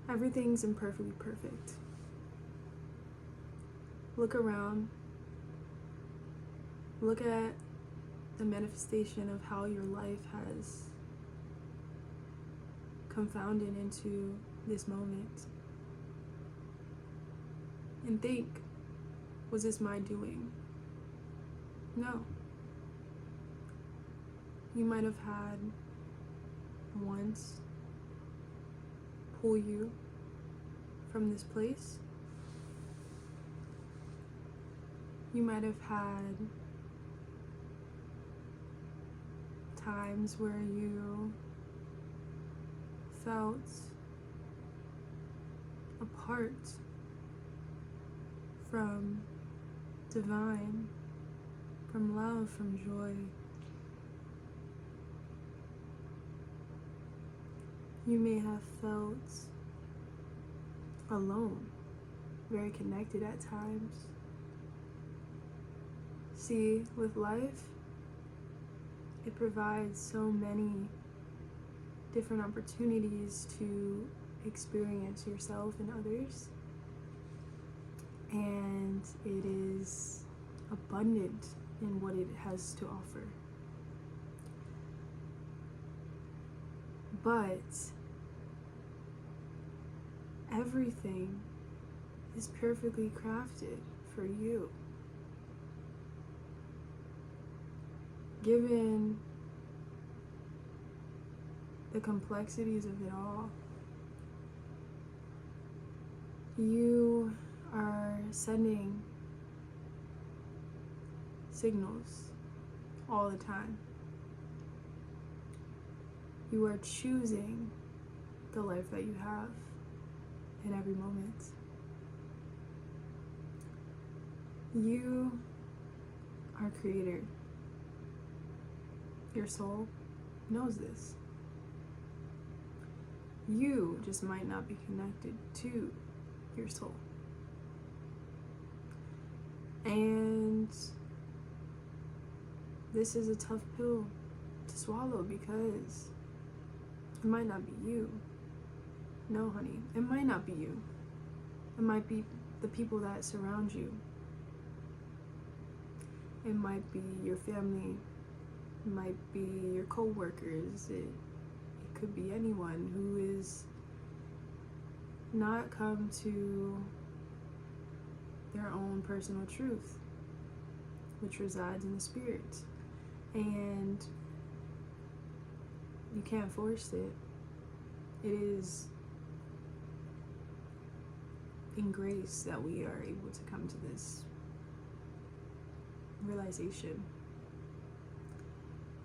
Everything's imperfectly perfect. Look around. Look at the manifestation of how your life has confounded into this moment. And think, was this my doing? No. You might have had once pull you from this place. You might have had times where you felt apart from divine, from love, from joy. You may have felt alone, very connected at times. See, with life, it provides so many different opportunities to experience yourself and others, and it is abundant in what it has to offer. But everything is perfectly crafted for you. Given the complexities of it all, you are sending signals all the time. You are choosing the life that you have in every moment. You are creator. Your soul knows this. You just might not be connected to your soul. And this is a tough pill to swallow because it might not be you. No, honey, it might not be you. It might be the people that surround you. It might be your family. It might be your co-workers. It could be anyone who is not come to their own personal truth, which resides in the spirit. And you can't force it. It is in grace that we are able to come to this realization.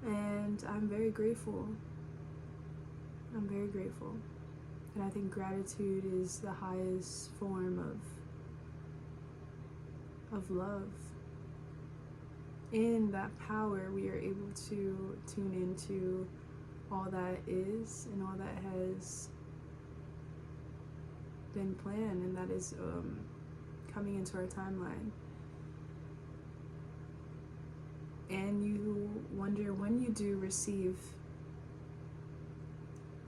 And I'm very grateful. I'm very grateful. And I think gratitude is the highest form of love. In that power, we are able to tune into all that is and all that has been planned, and that is coming into our timeline. And you wonder, when you do receive,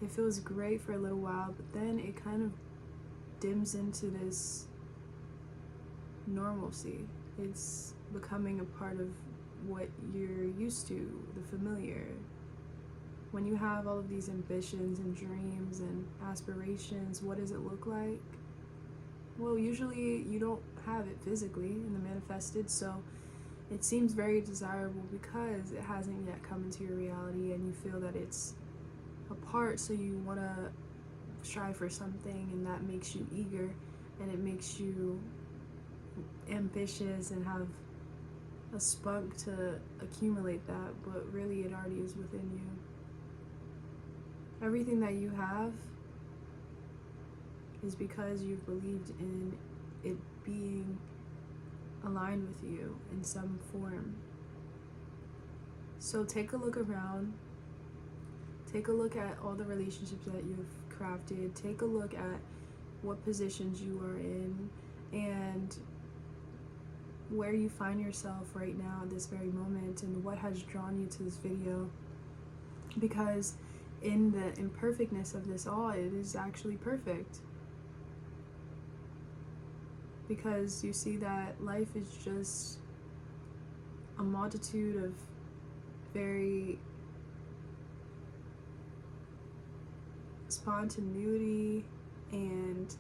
it feels great for a little while, but then it kind of dims into this normalcy. It's becoming a part of what you're used to, the familiar. When you have all of these ambitions and dreams and aspirations, what does it look like? Well, usually you don't have it physically in the manifested, so it seems very desirable because it hasn't yet come into your reality, and you feel that it's a part, so you want to strive for something, and that makes you eager, and it makes you ambitious and have a spunk to accumulate that, but really it already is within you. Everything that you have is because you've believed in it being aligned with you in some form. So take a look around. Take a look at all the relationships that you've crafted. Take a look at what positions you are in and where you find yourself right now at this very moment, and what has drawn you to this video. Because in the imperfectness of this all, it is actually perfect. because you see that life is just a multitude of very spontaneity and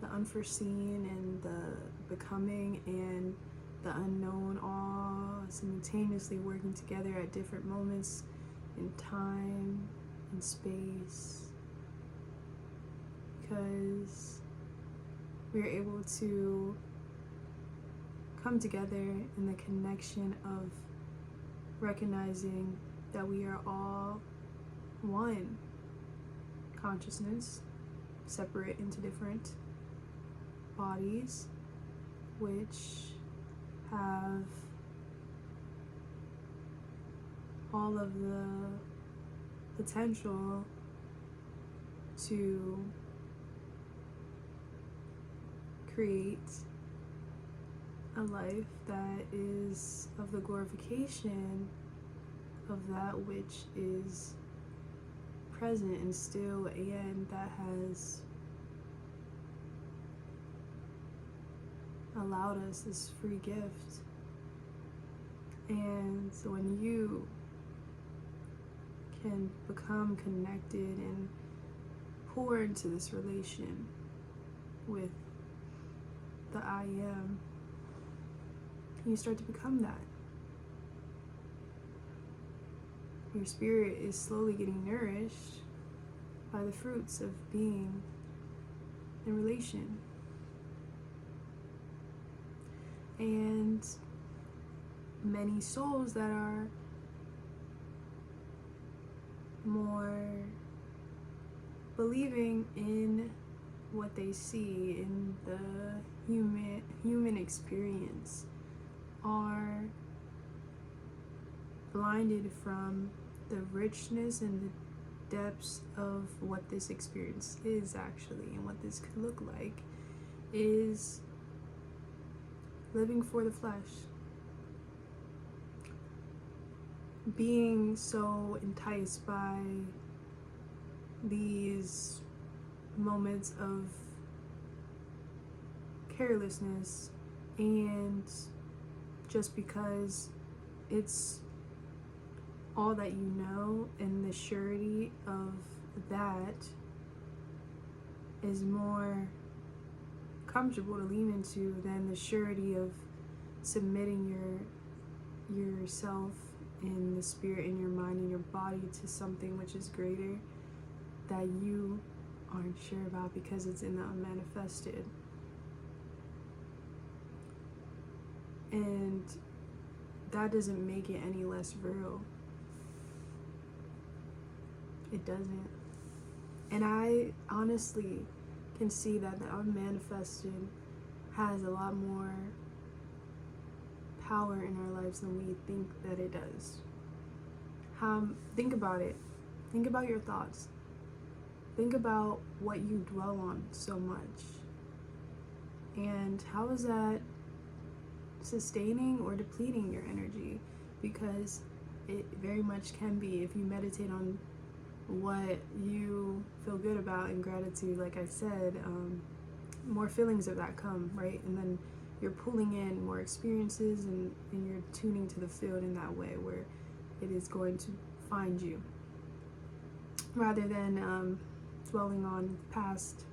the unforeseen and the becoming and the unknown all simultaneously working together at different moments in time and space, because we're able to come together in the connection of recognizing that we are all one consciousness, separate into different bodies, which have all of the potential to create a life that is of the glorification of that which is present and still, and that has allowed us this free gift. And so when you can become connected and pour into this relation with the I am, you start to become that. Your spirit is slowly getting nourished by the fruits of being in relation. And many souls that are more believing in what they see in the human experience are blinded from the richness and the depths of what this experience is actually, and what this could look like is living for the flesh, being so enticed by these moments of carelessness, and just because it's all that you know, and the surety of that is more comfortable to lean into than the surety of submitting yourself in the spirit, in your mind, in your body to something which is greater that you aren't sure about because it's in the unmanifested. And that doesn't make it any less real. It doesn't. And I honestly can see that the unmanifested has a lot more power in our lives than we think that it does. Think about it. Think about your thoughts. Think about what you dwell on so much. And how is that sustaining or depleting your energy? Because it very much can be. If you meditate on what you feel good about in gratitude, like I said, more feelings of that come, right? And then you're pulling in more experiences, and you're tuning to the field in that way where it is going to find you, rather than dwelling on past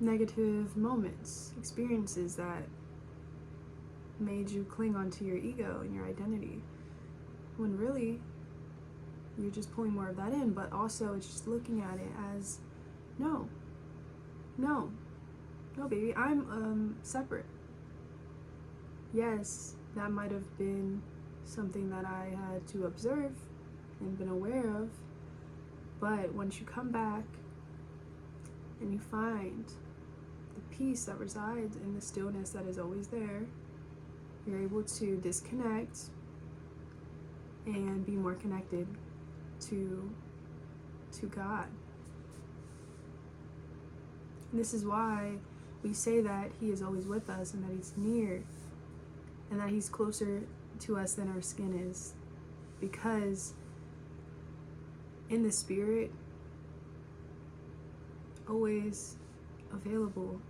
negative moments, experiences that made you cling onto your ego and your identity, when really you're just pulling more of that in. But also it's just looking at it as no baby, I'm separate. Yes, that might have been something that I had to observe and been aware of, but once you come back and you find the peace that resides in the stillness that is always there, you're able to disconnect and be more connected to God. And this is why we say that He is always with us, and that He's near, and that He's closer to us than our skin is, because in the spirit always available,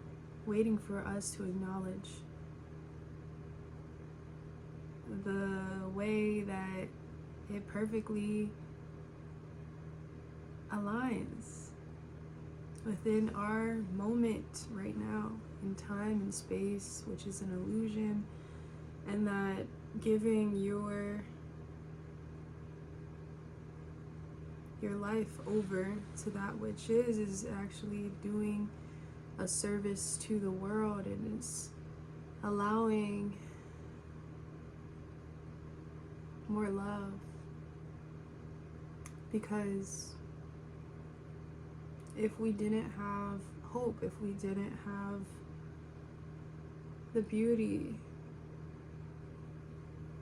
waiting for us to acknowledge the way that it perfectly aligns within our moment right now in time and space, which is an illusion, and that giving your life over to that which is actually doing a service to the world, and it's allowing more love. Because if we didn't have hope, if we didn't have the beauty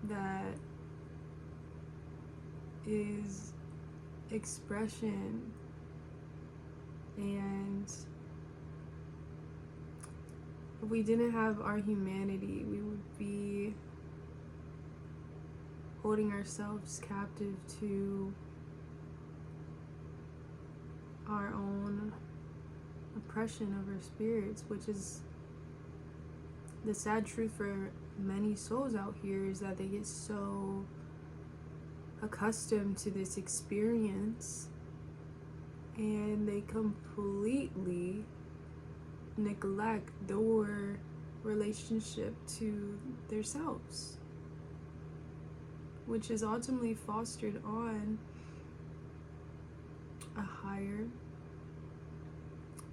that is expression, and if we didn't have our humanity, we would be holding ourselves captive to our own oppression of our spirits, which is the sad truth for many souls out here, is that they get so accustomed to this experience and they completely neglect their relationship to themselves, which is ultimately fostered on a higher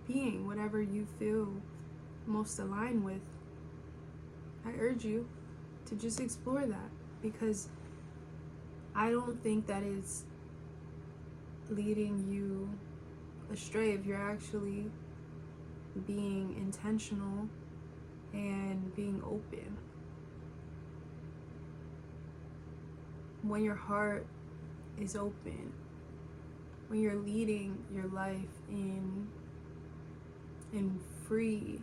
being, whatever you feel most aligned with. I urge you to just explore that, because I don't think that is leading you astray if you're actually being intentional and being open. When your heart is open, when you're leading your life in free,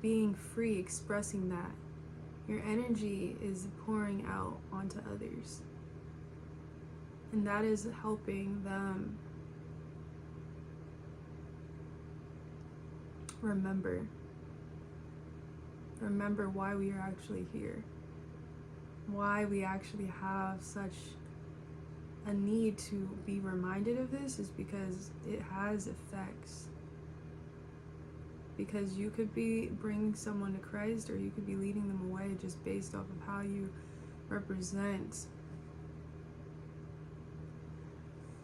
being free, expressing that, your energy is pouring out onto others. And that is helping them remember why we are actually here, why we actually have such a need to be reminded of this, is because it has effects. Because you could be bringing someone to Christ, or you could be leading them away just based off of how you represent.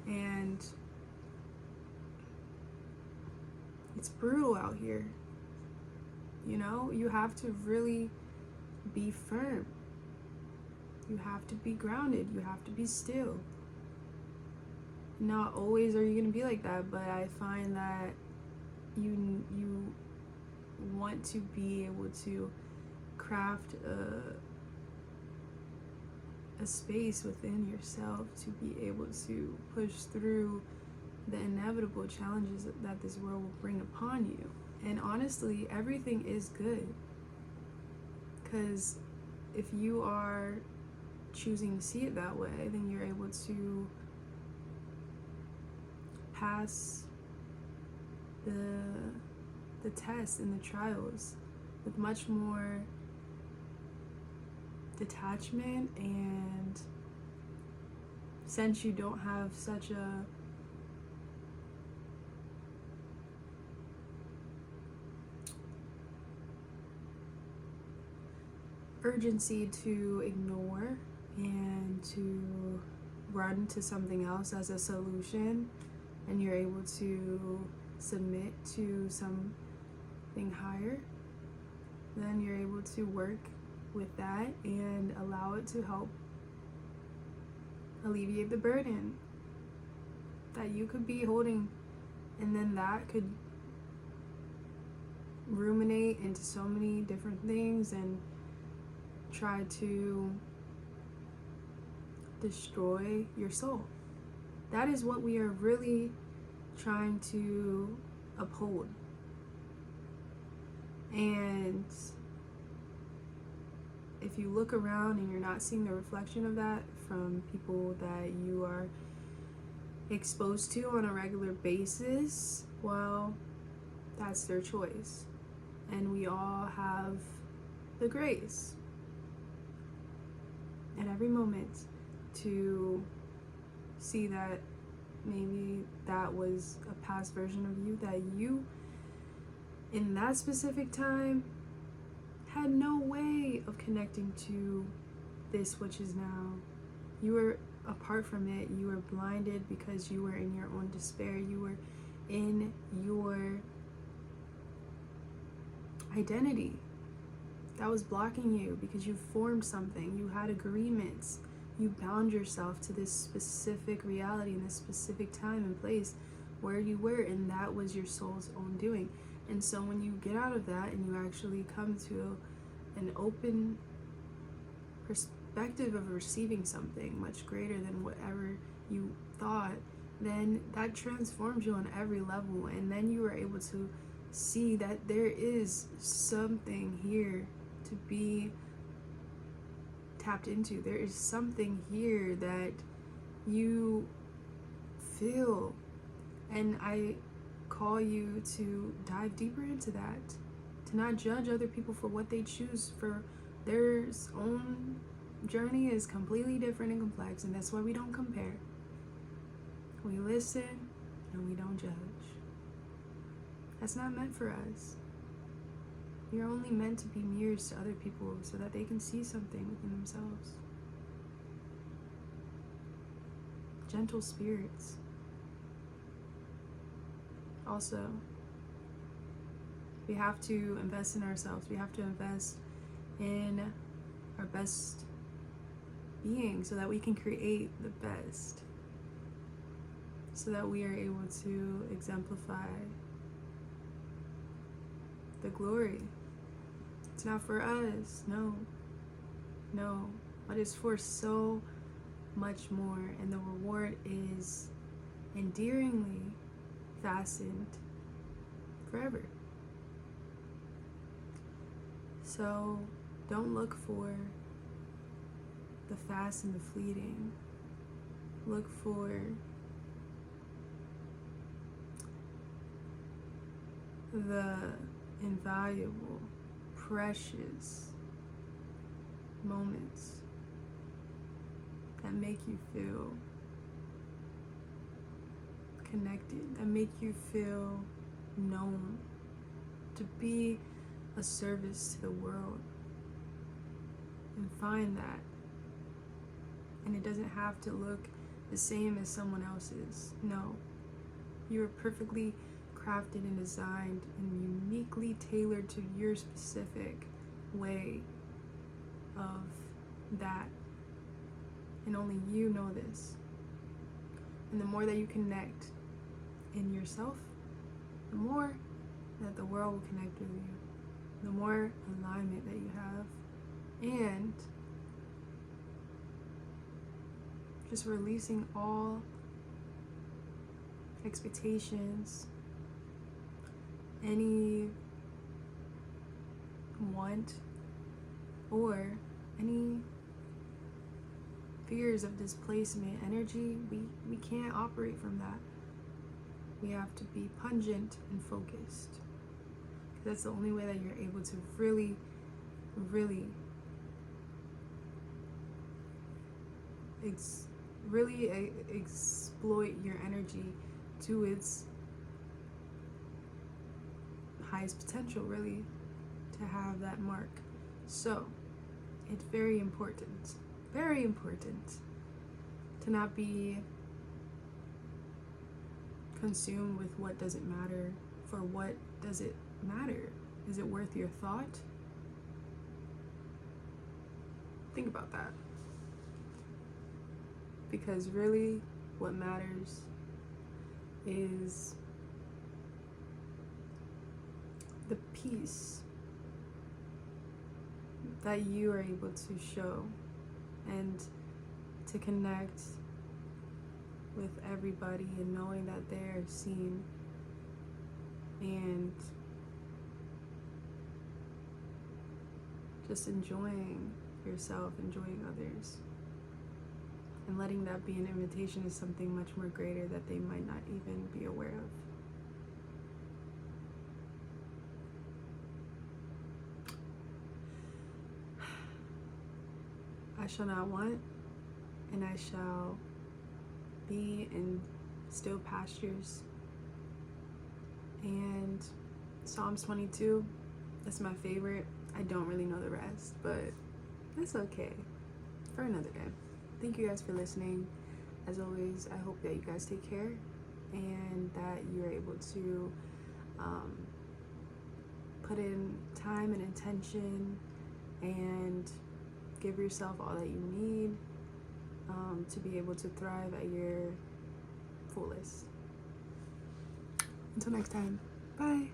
And it's brutal out here. You know, you have to really be firm. You have to be grounded. You have to be still. Not always are you going to be like that, but I find that you want to be able to craft a space within yourself to be able to push through the inevitable challenges that this world will bring upon you. And honestly, everything is good, because if you are choosing to see it that way, then you're able to pass the tests and the trials with much more detachment, and since you don't have such a urgency to ignore and to run to something else as a solution, and you're able to submit to something higher, then you're able to work with that and allow it to help alleviate the burden that you could be holding, and then that could ruminate into so many different things and try to destroy your soul. That is what we are really trying to uphold. And if you look around and you're not seeing the reflection of that from people that you are exposed to on a regular basis, well, That's their choice. And we all have the grace at every moment to see that maybe that was a past version of you that you, in that specific time, had no way of connecting to this which is now. You were apart from it. You were blinded because you were in your own despair. You were in your identity that was blocking you because you formed something. You had agreements. You bound yourself to this specific reality in this specific time and place where you were, and that was your soul's own doing. And so when you get out of that and you actually come to an open perspective of receiving something much greater than whatever you thought, then that transforms you on every level. And then you are able to see that there is something here to be tapped into. There is something here that you feel, and I call you to dive deeper into that, to not judge other people for what they choose, for their own journey is completely different and complex, and that's why we don't compare. We listen and we don't judge. That's not meant for us. You're only meant to be mirrors to other people so that they can see something within themselves. Gentle spirits. Also, we have to invest in ourselves. We have to invest in our best being so that we can create the best, so that we are able to exemplify the glory. It's not for us, no, but it's for so much more, and the reward is endearingly fastened forever. So don't look for the fast and the fleeting. Look for the invaluable, precious moments that make you feel connected, that make you feel known, to be a service to the world, and find that. And it doesn't have to look the same as someone else's. No, you are perfectly crafted and designed and uniquely tailored to your specific way of that, and only you know this. And the more that you connect in yourself, the more that the world will connect with you, the more alignment that you have, and just releasing all expectations, any want, or any fears of displacement energy. We can't operate from that. We have to be pungent and focused. That's the only way that you're able to really exploit your energy to its highest potential, really, to have that mark. So it's very important to not be consumed with what doesn't matter. For what does it matter? Is it worth your thought? Think about that. Because really, what matters is the peace that you are able to show, and to connect with everybody and knowing that they're seen, and just enjoying yourself, enjoying others, and letting that be an invitation to something much more greater that they might not even be aware of. I shall not want, and I shall be in still pastures. And Psalms 22, that's my favorite. I don't really know the rest, but that's okay for another day. Thank you guys for listening. As always, I hope that you guys take care and that you're able to put in time and intention and give yourself all that you need to be able to thrive at your fullest. Until next time, bye.